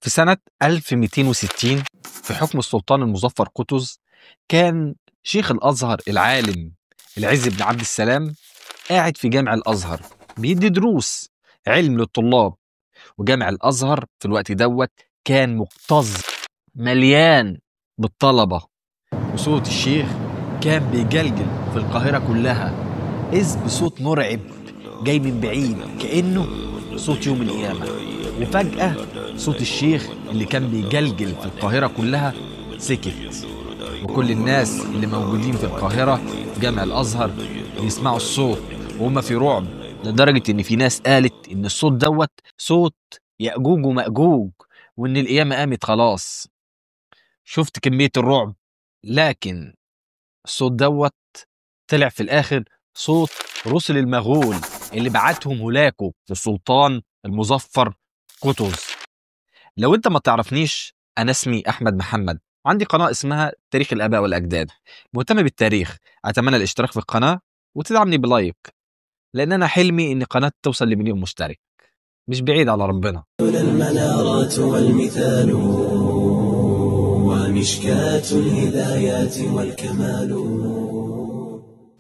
في سنة 1260 في حكم السلطان المظفر قطز، كان شيخ الأزهر العالم العز بن عبد السلام قاعد في جامع الأزهر بيدي دروس علم للطلاب. وجامع الأزهر في الوقت دوت كان مكتظ مليان بالطلبة، وصوت الشيخ كان بيجلجل في القاهرة كلها، إذ بصوت مرعب جاي من بعيد كأنه صوت يوم القيامة. وفجأة صوت الشيخ اللي كان بيجلجل في القاهرة كلها سكت، وكل الناس اللي موجودين في القاهرة في جامع الأزهر بيسمعوا الصوت وهم في رعب، لدرجة إن في ناس قالت إن الصوت دوت صوت يأجوج ومأجوج، وإن القيامة قامت خلاص. شفت كمية الرعب، لكن الصوت دوت طلع في الآخر صوت رسل المغول اللي بعتهم هولاكو للسلطان المظفر قطز. لو انت ما تعرفنيش، انا اسمي احمد محمد، وعندي قناة اسمها تاريخ الآباء والأجداد، مهتم بالتاريخ. اتمنى الاشتراك في القناة وتدعمني بلايك، لان انا حلمي ان قناة توصل ل1,000,000 مشترك، مش بعيد على ربنا. المنارات والمثال ومشكاة الهدايات والكمال.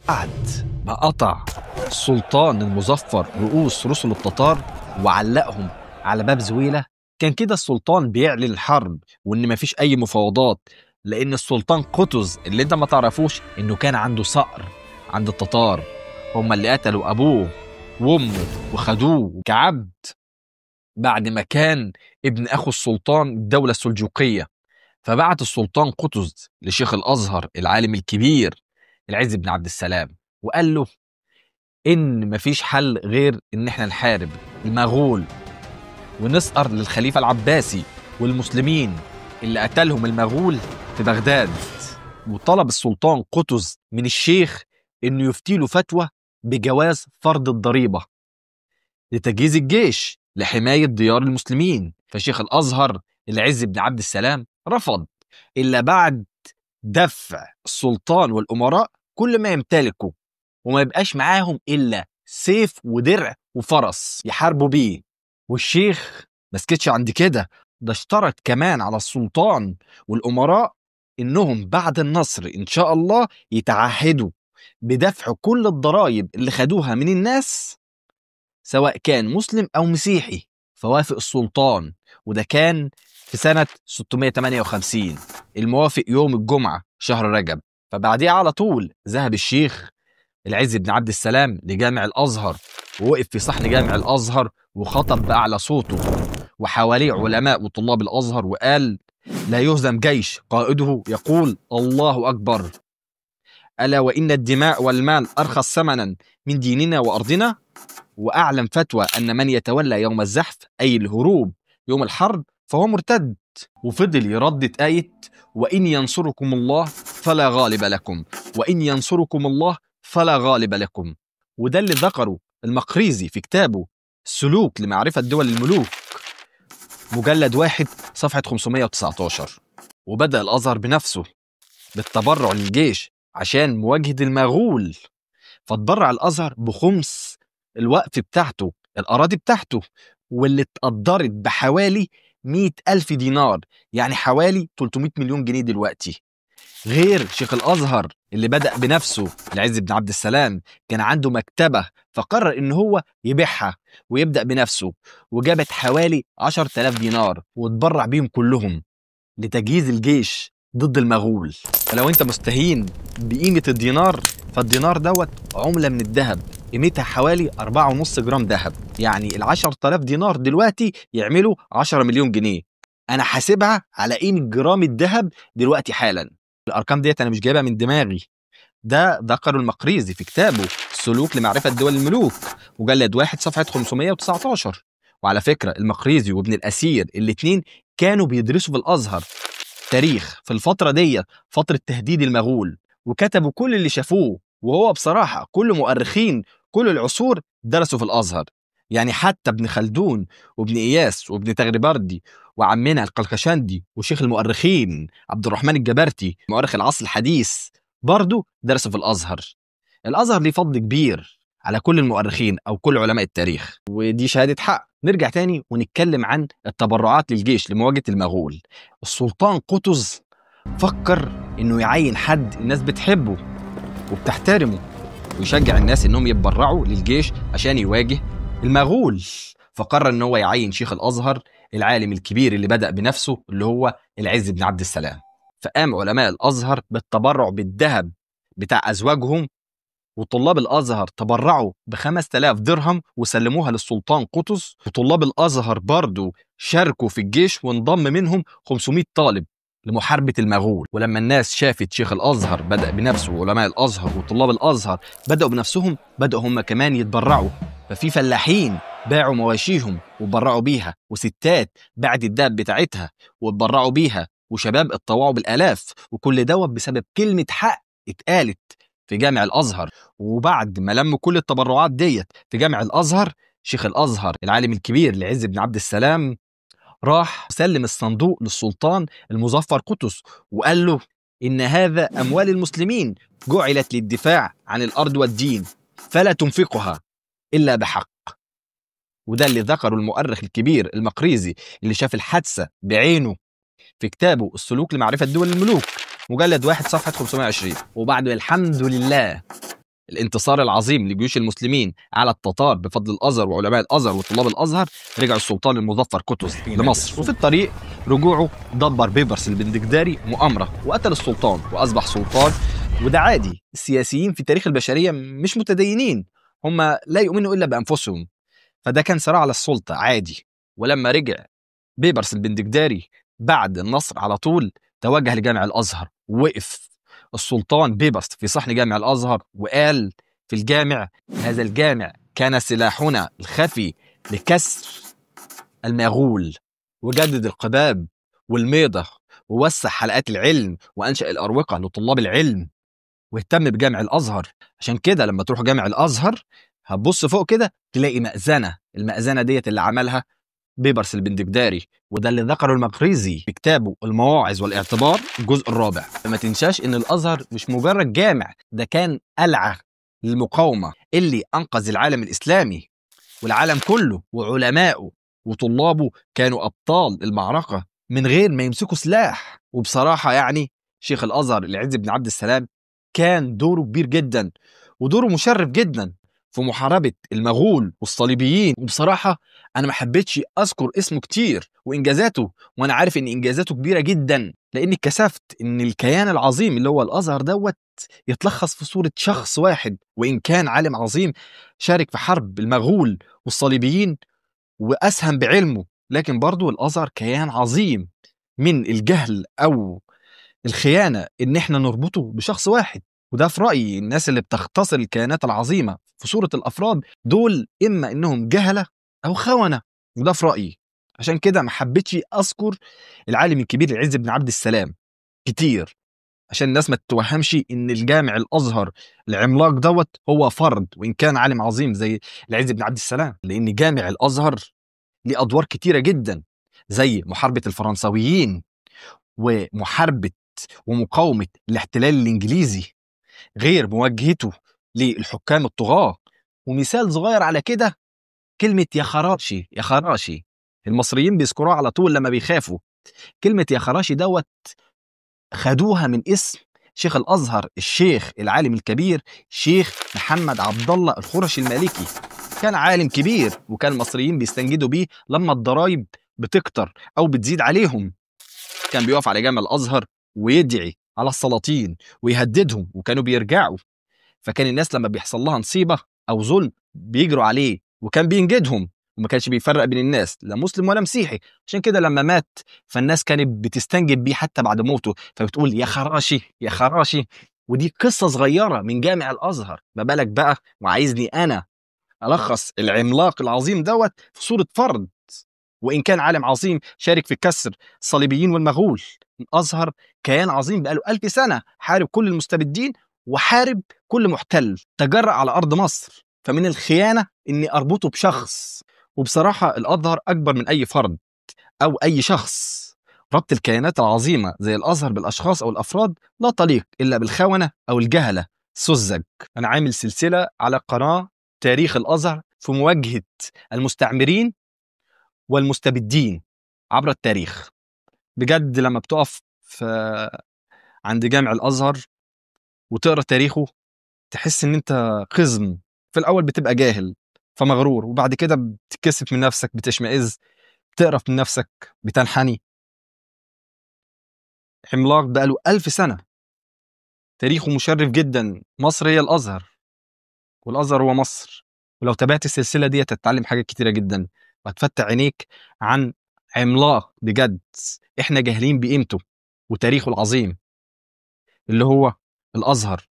بعد ما قطع السلطان المظفر رؤوس رسل التتار وعلقهم على باب زويلة، كان كده السلطان بيعلن الحرب وان مفيش اي مفاوضات، لان السلطان قطز اللي انت ما تعرفوش انه كان عنده صقر عند التتار، هم اللي قتلوا ابوه وامه وخدوه كعبد بعد ما كان ابن اخو السلطان الدولة السلجوقية. فبعت السلطان قطز لشيخ الازهر العالم الكبير العز بن عبد السلام، وقال له إن مفيش حل غير إن إحنا نحارب المغول ونسقر للخليفة العباسي والمسلمين اللي قتلهم المغول في بغداد. وطلب السلطان قطز من الشيخ إنه يفتيله فتوى بجواز فرض الضريبة لتجهيز الجيش لحماية ديار المسلمين. فشيخ الأزهر العز بن عبد السلام رفض، إلا بعد دفع السلطان والأمراء كل ما يمتلكوا، وما يبقاش معاهم إلا سيف ودرع وفرس يحاربوا بيه. والشيخ ما سكتش عند كده، ده اشترط كمان على السلطان والأمراء إنهم بعد النصر إن شاء الله يتعهدوا بدفع كل الضرائب اللي خدوها من الناس، سواء كان مسلم أو مسيحي. فوافق السلطان، وده كان في سنة 658 الموافق يوم الجمعة شهر رجب. فبعديه على طول ذهب الشيخ العز بن عبد السلام لجامع الأزهر، ووقف في صحن جامع الأزهر وخطب بأعلى صوته، وحواليه علماء وطلاب الأزهر، وقال: لا يهزم جيش قائده يقول الله أكبر، ألا وإن الدماء والمال أرخص ثمنا من ديننا وأرضنا. وأعلم فتوى أن من يتولى يوم الزحف أي الهروب يوم الحرب فهو مرتد. وفضل يردد آية: وإن ينصركم الله فلا غالب لكم، وإن ينصركم الله فلا غالب لكم. وده اللي ذكره المقريزي في كتابه السلوك لمعرفة دول الملوك مجلد 1 صفحة 519. وبدأ الأزهر بنفسه بالتبرع للجيش عشان مواجهة المغول، فتبرع الأزهر بخمس الوقف بتاعته، الأراضي بتاعته، واللي اتقدرت بحوالي 100,000 دينار، يعني حوالي 300 مليون جنيه دلوقتي. غير شيخ الأزهر اللي بدأ بنفسه العز بن عبد السلام كان عنده مكتبة، فقرر إن هو يبيعها ويبدأ بنفسه، وجابت حوالي 10,000 دينار واتبرع بيهم كلهم لتجهيز الجيش ضد المغول. فلو انت مستهين بقيمة الدينار، فالدينار دوت عملة من الذهب قيمتها حوالي 4.5 جرام ذهب، يعني 10,000 دينار دلوقتي يعملوا 10 مليون جنيه. انا حاسبها على قيمة جرام الذهب دلوقتي حالا. الارقام ديت انا مش جايبها من دماغي، ده ذكره المقريزي في كتابه السلوك لمعرفة دول الملوك مجلد 1 صفحة 519. وعلى فكرة المقريزي وابن الأثير الاتنين كانوا بيدرسوا في الأزهر تاريخ في الفترة دي، فترة تهديد المغول، وكتبوا كل اللي شافوه. وهو بصراحة كل مؤرخين كل العصور درسوا في الأزهر، يعني حتى ابن خلدون وابن إياس وابن تغربردي وعمنا القلقشندي وشيخ المؤرخين عبد الرحمن الجبرتي مؤرخ العصر الحديث برضو درسوا في الأزهر. الأزهر ليه فضل كبير على كل المؤرخين أو كل علماء التاريخ، ودي شهادة حق. نرجع تاني ونتكلم عن التبرعات للجيش لمواجهة المغول. السلطان قطز فكر إنه يعين حد الناس بتحبه وبتحترمه ويشجع الناس إنهم يتبرعوا للجيش عشان يواجه المغول. فقرر إن هو يعين شيخ الأزهر العالم الكبير اللي بدأ بنفسه، اللي هو العز بن عبد السلام. فقام علماء الأزهر بالتبرع بالذهب بتاع أزواجهم، وطلاب الأزهر تبرعوا ب5000 درهم وسلموها للسلطان قطز. وطلاب الأزهر برضو شاركوا في الجيش وانضم منهم 500 طالب لمحاربة المغول. ولما الناس شافت شيخ الأزهر بدأ بنفسه وعلماء الأزهر وطلاب الأزهر بدأوا بنفسهم، بدأوا هم كمان يتبرعوا. ففي فلاحين باعوا مواشيهم واتبرعوا بيها، وستات باعت الداب بتاعتها واتبرعوا بيها، وشباب اتطوعوا بالآلاف. وكل دوت بسبب كلمة حق اتقالت في جامع الأزهر. وبعد ما لموا كل التبرعات ديت في جامع الأزهر، شيخ الأزهر العالم الكبير العز بن عبد السلام راح سلم الصندوق للسلطان المظفر قطز وقال له إن هذا أموال المسلمين جعلت للدفاع عن الأرض والدين، فلا تنفقها إلا بحق. وده اللي ذكره المؤرخ الكبير المقريزي اللي شاف الحادثة بعينه في كتابه السلوك لمعرفة دول الملوك مجلد 1 صفحة 520. وبعد الحمد لله الانتصار العظيم لجيوش المسلمين على التتار بفضل الأزهر وعلماء الأزهر وطلاب الأزهر، رجع السلطان المظفر قطز لمصر. وفي الطريق رجوعه دبر بيبرس البندقداري مؤامرة وقتل السلطان وأصبح سلطان. وده عادي، السياسيين في تاريخ البشرية مش متدينين، هم لا يؤمنوا إلا بأنفسهم، فده كان صراع على السلطة عادي. ولما رجع بيبرس البندقداري بعد النصر على طول توجه لجامع الأزهر، ووقف السلطان بيبرس في صحن جامع الأزهر وقال في الجامع: هذا الجامع كان سلاحنا الخفي لكسر المغول، وجدد القباب والميضة، ووسع حلقات العلم، وأنشأ الأروقة لطلاب العلم، واهتم بجامع الأزهر. عشان كده لما تروح جامع الأزهر هتبص فوق كده تلاقي مأذنة، المأذنة ديت اللي عملها بيبرس البندقداري، وده اللي ذكره المقريزي في كتابه المواعظ والاعتبار الجزء الرابع. فما تنساش ان الازهر مش مجرد جامع، ده كان قلعه للمقاومه اللي انقذ العالم الاسلامي والعالم كله، وعلمائه وطلابه كانوا ابطال المعركه من غير ما يمسكوا سلاح. وبصراحه يعني شيخ الازهر العز بن عبد السلام كان دوره كبير جدا ودوره مشرف جدا في محاربة المغول والصليبيين. وبصراحة أنا ما حبيتش أذكر اسمه كتير وإنجازاته، وأنا عارف إن إنجازاته كبيرة جدا، لأني كسفت إن الكيان العظيم اللي هو الأزهر دوت يتلخص في صورة شخص واحد. وإن كان عالم عظيم شارك في حرب المغول والصليبيين وأسهم بعلمه، لكن برضو الأزهر كيان عظيم. من الجهل أو الخيانة إن إحنا نربطه بشخص واحد. وده في رأيي الناس اللي بتختصر الكيانات العظيمة في صورة الأفراد دول إما إنهم جهلة أو خونة، وده في رأيي. عشان كده ما حبيتش أذكر العالم الكبير العز بن عبد السلام كتير، عشان الناس ما تتوهمش إن الجامع الأزهر العملاق دوت هو فرد، وإن كان عالم عظيم زي العز بن عبد السلام، لأن جامع الأزهر ليه أدوار كتيرة جدا زي محاربة الفرنساويين ومحاربة ومقاومة الاحتلال الإنجليزي، غير مواجهته للحكام الطغاة. ومثال صغير على كده كلمة يا خراشي، يا خراشي المصريين بيذكروها على طول لما بيخافوا. كلمة يا خراشي دوت خدوها من اسم شيخ الأزهر الشيخ العالم الكبير شيخ محمد عبد الله الخرشي المالكي. كان عالم كبير وكان المصريين بيستنجدوا بيه لما الضرايب بتكتر أو بتزيد عليهم. كان بيقف على جامع الأزهر ويدعي على السلاطين ويهددهم، وكانوا بيرجعوا. فكان الناس لما بيحصل لها نصيبة أو ظلم بيجروا عليه، وكان بينجدهم، وما كانش بيفرق بين الناس لا مسلم ولا مسيحي. عشان كده لما مات فالناس كانت بتستنجد بيه حتى بعد موته، فبتقول يا خراشي يا خراشي. ودي قصة صغيرة من جامع الأزهر، ما بالك بقى وعايزني أنا ألخص العملاق العظيم دوت في صورة فرد. وإن كان عالم عظيم شارك في كسر الصليبيين والمغول، الأزهر كيان عظيم بقاله 1000 سنة حارب كل المستبدين وحارب كل محتل تجرأ على أرض مصر. فمن الخيانة إني أربطه بشخص. وبصراحة الأزهر أكبر من أي فرد أو أي شخص. ربط الكيانات العظيمة زي الأزهر بالأشخاص أو الأفراد لا تليق إلا بالخونة أو الجهلة السذج. أنا عامل سلسلة على قناة تاريخ الأزهر في مواجهة المستعمرين والمستبدين عبر التاريخ. بجد لما بتقف عند جامع الأزهر وتقرأ تاريخه تحس إن أنت قزم. في الأول بتبقى جاهل فمغرور، وبعد كده بتتكسف من نفسك، بتشمئز، بتقرف من نفسك، بتنحني. عملاق بقاله 1000 سنة، تاريخه مشرف جدا. مصر هي الأزهر والأزهر هو مصر. ولو تابعت السلسلة دي هتتعلم حاجات كتيرة جدا وهتفتح عينيك عن عملاق بجد احنا جاهلين بقيمته وتاريخه العظيم، اللي هو الأزهر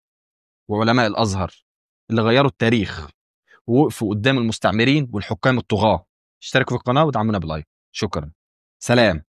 وعلماء الأزهر اللي غيروا التاريخ ووقفوا قدام المستعمرين والحكام الطغاة. اشتركوا في القناة ودعمونا بلايك. شكرا. سلام.